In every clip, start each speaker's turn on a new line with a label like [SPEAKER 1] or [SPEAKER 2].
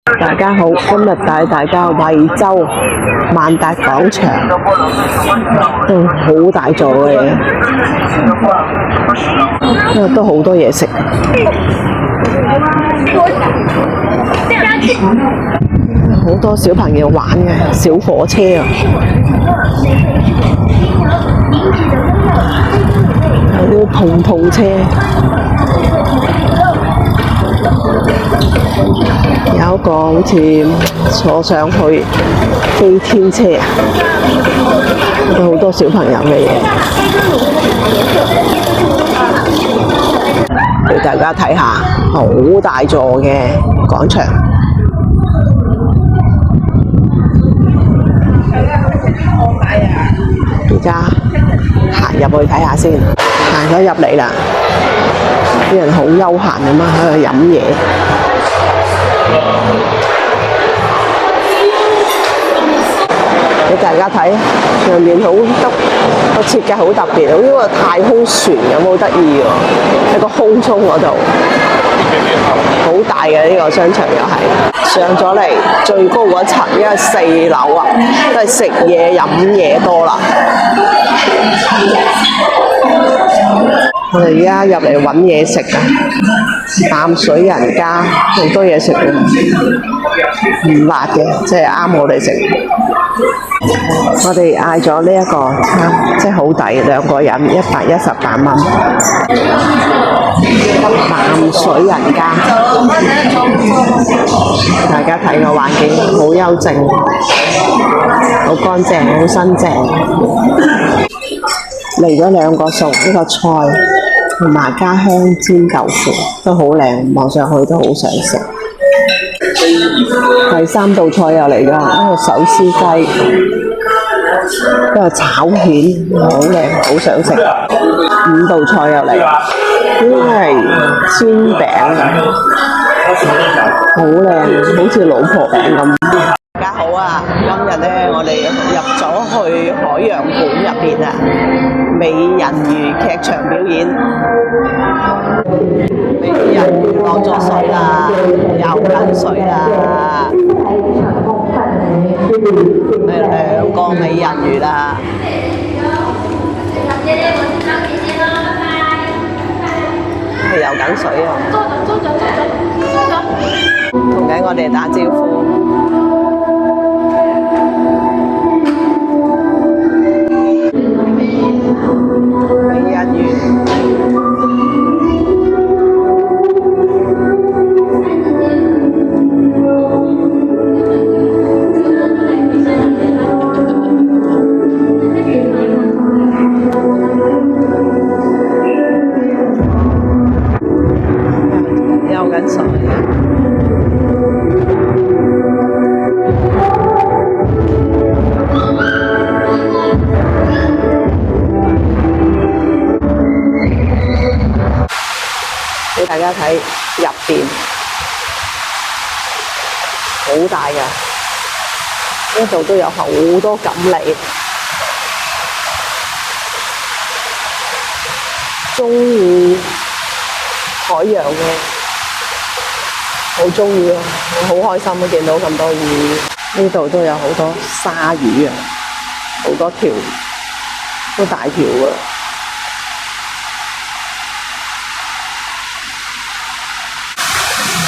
[SPEAKER 1] 大家好，今日帶大家惠州萬達廣場，好大座嘅，都好多嘢食，好多小朋友玩嘅小火車啊，有啲碰碰車。有一個好似坐上去飛天車啊，有好多小朋友嘅嘢，俾大家睇下，好大座嘅廣場。而家行入去睇下先，行咗入嚟啦，啲人好悠閒咁啊喺度飲嘢。俾大家睇上面好個設計好特別，好似個太空船咁，好得意喎！喺個空中嗰度，好大嘅呢個商場又係上咗嚟最高嗰層，因為4樓啊，都係食嘢飲嘢多啦。我哋而家入嚟揾嘢食啊！淡水人家好多嘢食嘅，唔辣嘅，即係啱我哋食。我哋嗌咗呢一個餐，即係好抵，2個人118蚊。淡水人家，大家睇個環境好幽靜，好乾淨，好新淨。嚟咗2個餸，呢個菜同埋家鄉煎豆腐都好靚，望上去都好想食。第3道菜又嚟咗，呢個手撕雞，呢個炒蜆，好靚，好想食。5道菜又嚟，呢係煎餅，好靚，好似老婆餅咁。大家好啊！今日咧，我哋入咗去海洋館入邊啊，美人魚劇場表演。美人魚落咗水啦，游緊水啦，係2個美人魚啦。係游緊水啊！同緊我哋打招呼。美人魚。游緊水。俾大家睇入邊，好大㗎，呢度都有好多錦鯉。鍾意海洋嘅，好鍾意啊！我好開心啊，見到咁多魚。呢度都有好多鯊魚啊，好多條，都大條㗎。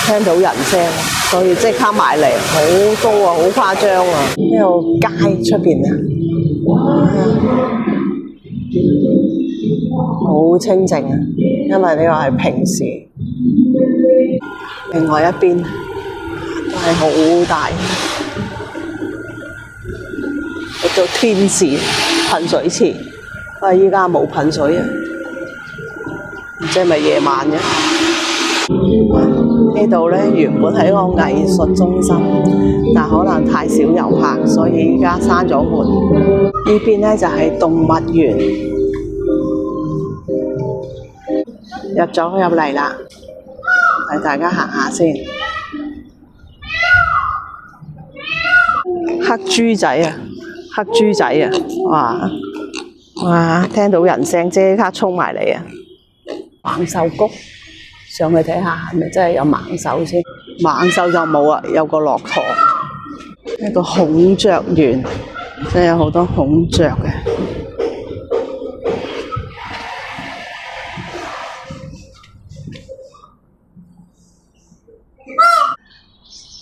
[SPEAKER 1] 聽到人聲，所以即刻埋嚟，好多啊，好誇張啊！呢個街出邊啊，好清靜啊，因為呢個係平時。另外一邊都係好大，叫做天使噴水池，不過依家冇噴水啊，唔知係咪夜晚嘅？呢度咧原本係一個藝術中心，但可能太少遊客，所以依家閂咗門。呢邊咧就係動物園，入咗入嚟啦，帶大家行下先。黑豬仔啊，黑豬仔啊，哇！聽到人聲即刻衝埋嚟啊！猛獸谷。上去睇下，係咪真係有猛獸先？猛獸就冇啊，有個駱駝，一個孔雀園，即係有好多孔雀嘅。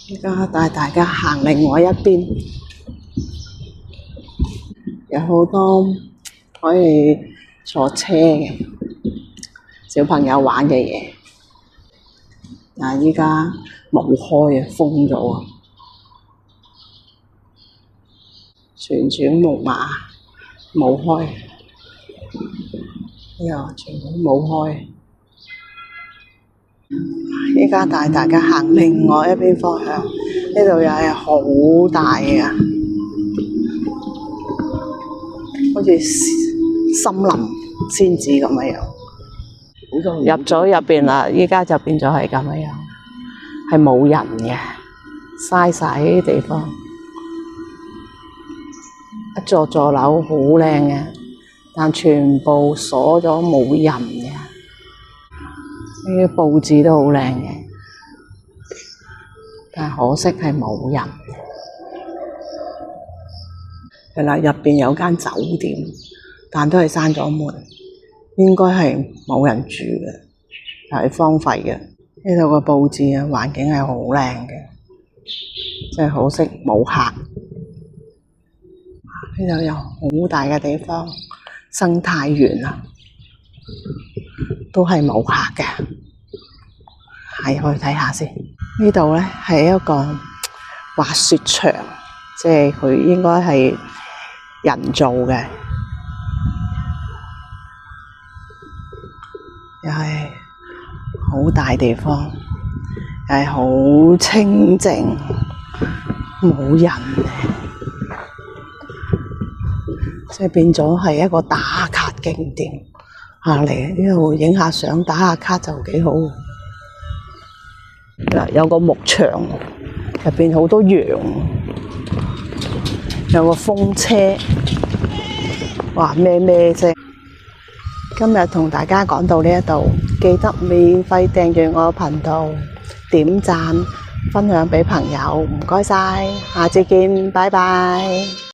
[SPEAKER 1] 而家帶大家行另外一邊，有好多可以坐車嘅小朋友玩嘅嘢，但係而家冇開啊，封咗啊！旋轉木馬冇開，全部冇開。而家帶大家行另外一邊方向，呢度又係好大嘅，好似森林仙子咁樣。入咗入邊啦，依家就變咗係咁樣，係冇人嘅，嘥晒呢啲地方。一座座樓好靚嘅，但全部鎖咗冇人嘅。呢啲佈置都好靚嘅，但係可惜係冇人。係啦，入邊有間酒店，但都係閂咗門，應該係冇人住嘅，係荒廢嘅。呢度個佈置啊，環境係好靚嘅，即係可惜冇客。呢度有好大嘅地方，生態園啊，都係冇客嘅，係去睇下先。呢度咧係一個滑雪場，即係佢應該係人造嘅，又係好大地方，又係好清靜，冇人嘅。即係變咗係一個打卡景點，嚟呢度影下相打下卡就幾好。有個牧場，入邊好多羊，有個風車，哇咩啫！今日同大家講到呢一度，記得免費訂閱我嘅頻道，點讚分享俾朋友，唔該晒，下次見，拜拜。